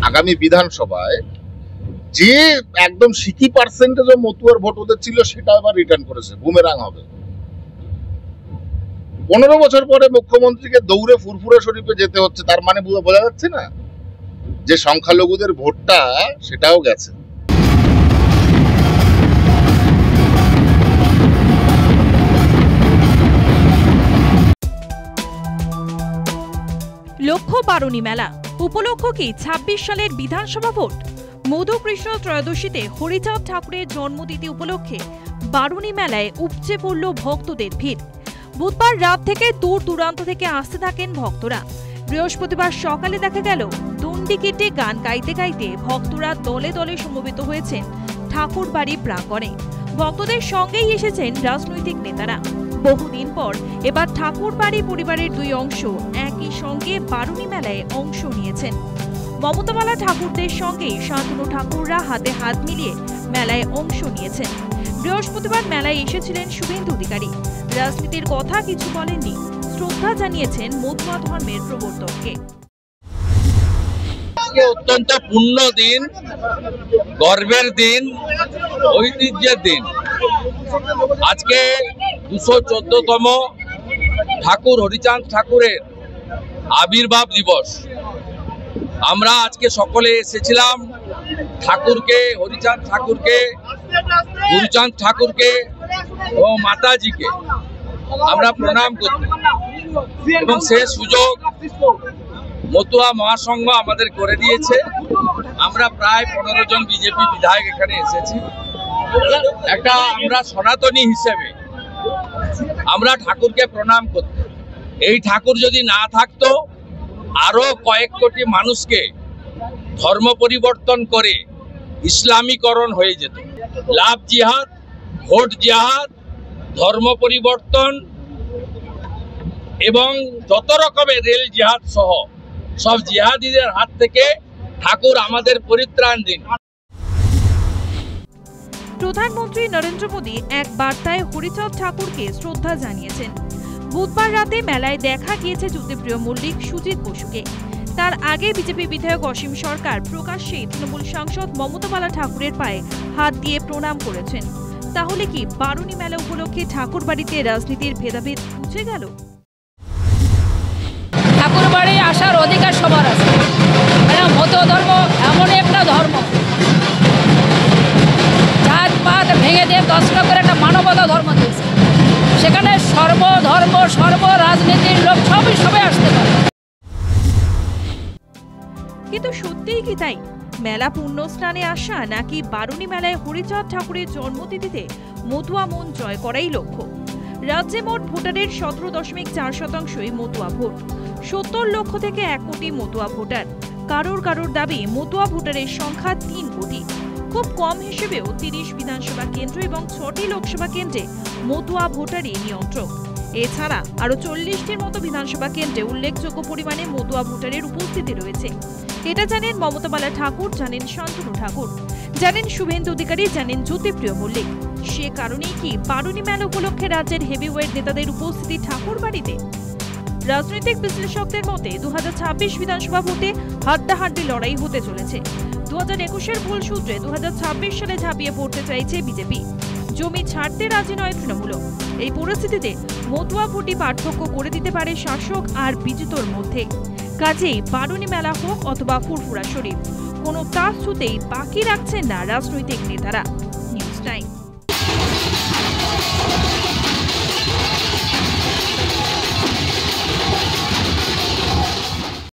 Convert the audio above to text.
আগামী বিধানসভায় যে একদম সিকি পার্সেন্টেজ মতুয়ার ভোট ওদের ছিল সেটা আবার রিটার্ন করেছে, বুমেরাং হবে। 15 বছর পরে মুখ্যমন্ত্রীকে দৌড়ে ফুরফুরা শরীফে যেতে হচ্ছে, তার মানে বোঝা যাচ্ছে না যে সংখ্যালঘুদের ভোটটা সেটাও গেছে। লক্ষ্য বারুণী মেলা উপলক্ষ কি 26 সালের বিধানসভা ভোট? মধুকৃষ্ণ ত্রয়োদশীতে হরিচাঁদ ঠাকুরের জন্মতিথি উপলক্ষে বারুণী মেলায় উপচে পড়ল ভক্তদের ভিড়। বুধবার রাত থেকে দূর দূরান্ত থেকে আসতে থাকেন ভক্তরা। বৃহস্পতিবার সকালে দেখা গেল দণ্ডি কেটে গান গাইতে গাইতে ভক্তরা দলে দলে সমবেত হয়েছেন ঠাকুর বাড়ি প্রাঙ্গণে। ভক্তদের সঙ্গেই এসেছেন রাজনৈতিক নেতারা। বহুদিন পর এবার ঠাকুর বাড়ি পরিবারের দুই অংশ একই সঙ্গে বারুণী মেলায় অংশ নিয়েছেন। মমতাবালা ঠাকুরদের সঙ্গে শান্তনু ঠাকুররা হাতে হাত মিলিয়ে মেলায় অংশ নিয়েছেন। বৃহস্পতিবার মেলায় এসেছিলেন শুভেন্দু অধিকারী। রাজনীতির কথা কিছু বলেননি, শ্রদ্ধা জানিয়েছেন মতুয়া ধর্মের প্রবর্তককে। অত্যন্ত পূর্ণ দিন, গর্বের দিন, ঐতিহ্যের দিন। আজকে 214তম ঠাকুর হরিচাঁদ ঠাকুরের আবির্ভাব দিবস। আমরা আজকে সকলে এসেছিলাম ঠাকুরকে, হরিচাঁদ ঠাকুরকে, গুরুচাঁদ ঠাকুরকে ও মাতাজিকে আমরা প্রণাম করতে, এবং সে সুযোগ মতুয়া মহাসংঘ আমাদের করে দিয়েছে। আমরা প্রায় 15 জন বিজেপি বিধায়ক এখানে এসেছি। আমরা সনাতনী হিসেবে আমরা ঠাকুরকে প্রণাম করতে। এই ঠাকুর যদি না থাকতো আরো কয়েক কোটি মানুষকে ধর্ম পরিবর্তন করে ইসলামীকরণ হয়ে যেত। লাভ জিহাদ, ভোট জিহাদ, ধর্ম পরিবর্তন এবং যত রকমের রেল জিহাদ সহ সব জিহাদিদের হাত থেকে ঠাকুর আমাদের পরিত্রাণ দিন। প্রধানমন্ত্রী নরেন্দ্র মোদী এক বার্তায় হরিচাঁদ ঠাকুরকে শ্রদ্ধা জানিয়েছেন। বুধবার রাতে মেলায় দেখা গিয়েছে জ্যোতিপ্রিয় মল্লিক, সুজিত বসুকে। তার আগে বিজেপি বিধায়ক অসীম সরকার প্রকাশ্যে তৃণমূল সাংসদ মমতাবালা ঠাকুরের পায়ে হাত দিয়ে প্রণাম করেছেন। তাহলে কি বারুণী মেলা উপলক্ষে ঠাকুর বাড়িতে রাজনীতির ভেদাভেদ মুছে গেল? ঠাকুর বাড়ি আসার অধিকার সবার আছে। মতুয়া ধর্ম এমন একটা ধর্ম, জাত পাত ভেঙে দিয়ে 10টা করে একটা মানবতা ধর্ম দিয়েছে। সেখানে সর্বধর্ম সর্ব রাজনীতির লোক সবাই আসতে পারে। কিন্তু সত্যিই কি তাই? মেলা পুণ্য স্নানে আসা নাকি বারুণী মেলায় হরিচাঁদ ঠাকুরের জন্মতিথিতে মতুয়া মন জয় করাই লক্ষ্য? রাজ্যে মোট ভোটারের 17.4%ই মতুয়া ভোট। 70 লক্ষ থেকে 1 কোটি মতুয়া ভোটার। কারোর দাবি মতুয়া ভোটারের সংখ্যা 3 কোটি। খুব কম হিসেবেও 30 বিধানসভা কেন্দ্র এবং 6টি লোকসভা কেন্দ্রে মতুয়া ভোটারই নিয়ন্ত্রক। এছাড়া আরো 40টির মতো বিধানসভা কেন্দ্রে উল্লেখযোগ্য পরিমাণে মতুয়া ভোটারের উপস্থিতি রয়েছে। এটা জানেন মমতাবালা ঠাকুর, জানেন শান্তনু ঠাকুর, জানেন শুভেন্দু অধিকারী, জানেন জ্যোতিপ্রিয় মল্লিক। সে কারণেই কি বারুণী মেলা উপলক্ষে রাজ্যের হেভিওয়েট নেতাদের উপস্থিতি ঠাকুর বাড়িতে? রাজনৈতিক বিশ্লেষকদের মতে 2026 বিধানসভা ভোটে হাড্ডাহাড্ডি লড়াই হতে চলেছে। 2021-এর ভুল সূত্রে 2026 সালে ঝাঁপিয়ে পড়তে চাইছে বিজেপি। জমি ছাড়তে রাজি নয় তৃণমূল। এই পরিস্থিতিতে মতুয়া ভোটই পার্থক্য করে দিতে পারে শাসক আর বিজেতার মধ্যে। কাজেই বারুণী মেলা হোক অথবা ফুরফুরা শরীফ, কোনো তাস ছুতেই বাকি রাখছেন না রাজনৈতিক নেতারা।